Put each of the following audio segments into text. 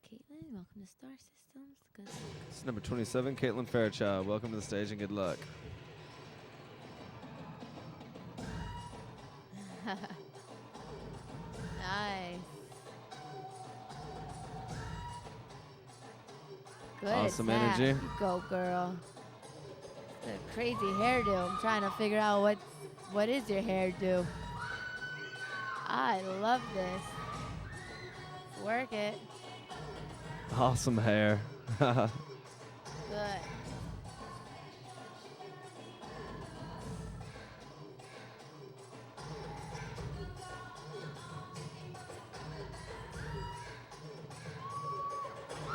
Caitlyn, welcome to Star Systems. Good luck. It's number 27, Caitlyn Fairchild. Welcome to the stage and good luck. Nice. Good Awesome attack. energy. You go, girl. The crazy hairdo. I'm trying to figure out what is your hairdo. I love this. Work it. Awesome hair. Good.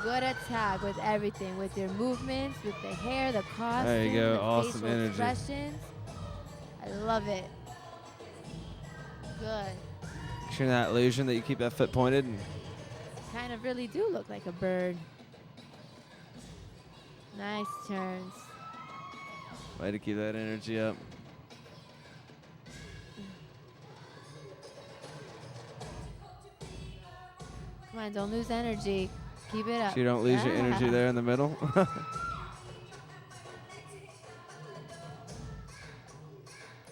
Good attack with everything, with your movements, with the hair, the costume, There you go. the Awesome facial energy. expressions. I love it. Good. Picturing that illusion that you keep that foot pointed. And Kind of really do look like a bird. Nice turns. way to keep that energy up. Come on, don't lose energy. Keep it up. So you don't lose your energy there in the middle.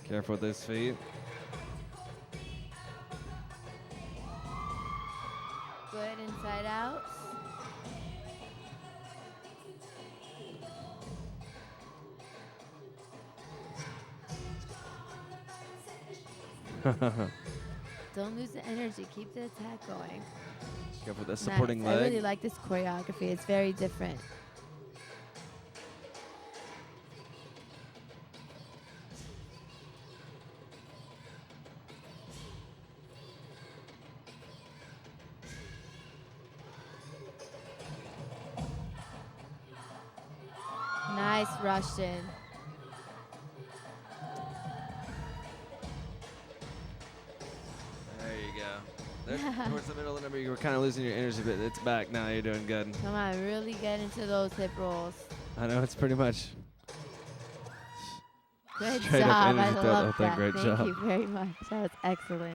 Careful with those feet. Good inside out. Don't lose the energy. Keep the attack going. Careful with that supporting Nice. leg. I really like this choreography. It's very different. Nice Russian. There you go. There, towards the middle of the number, you were kind of losing your energy, but it's back now. You're doing good. Come on, really get into those hip rolls. I know it's pretty much Good straight up job. I energy throughout the love whole thing. that. Great Thank job. you very much. That was excellent.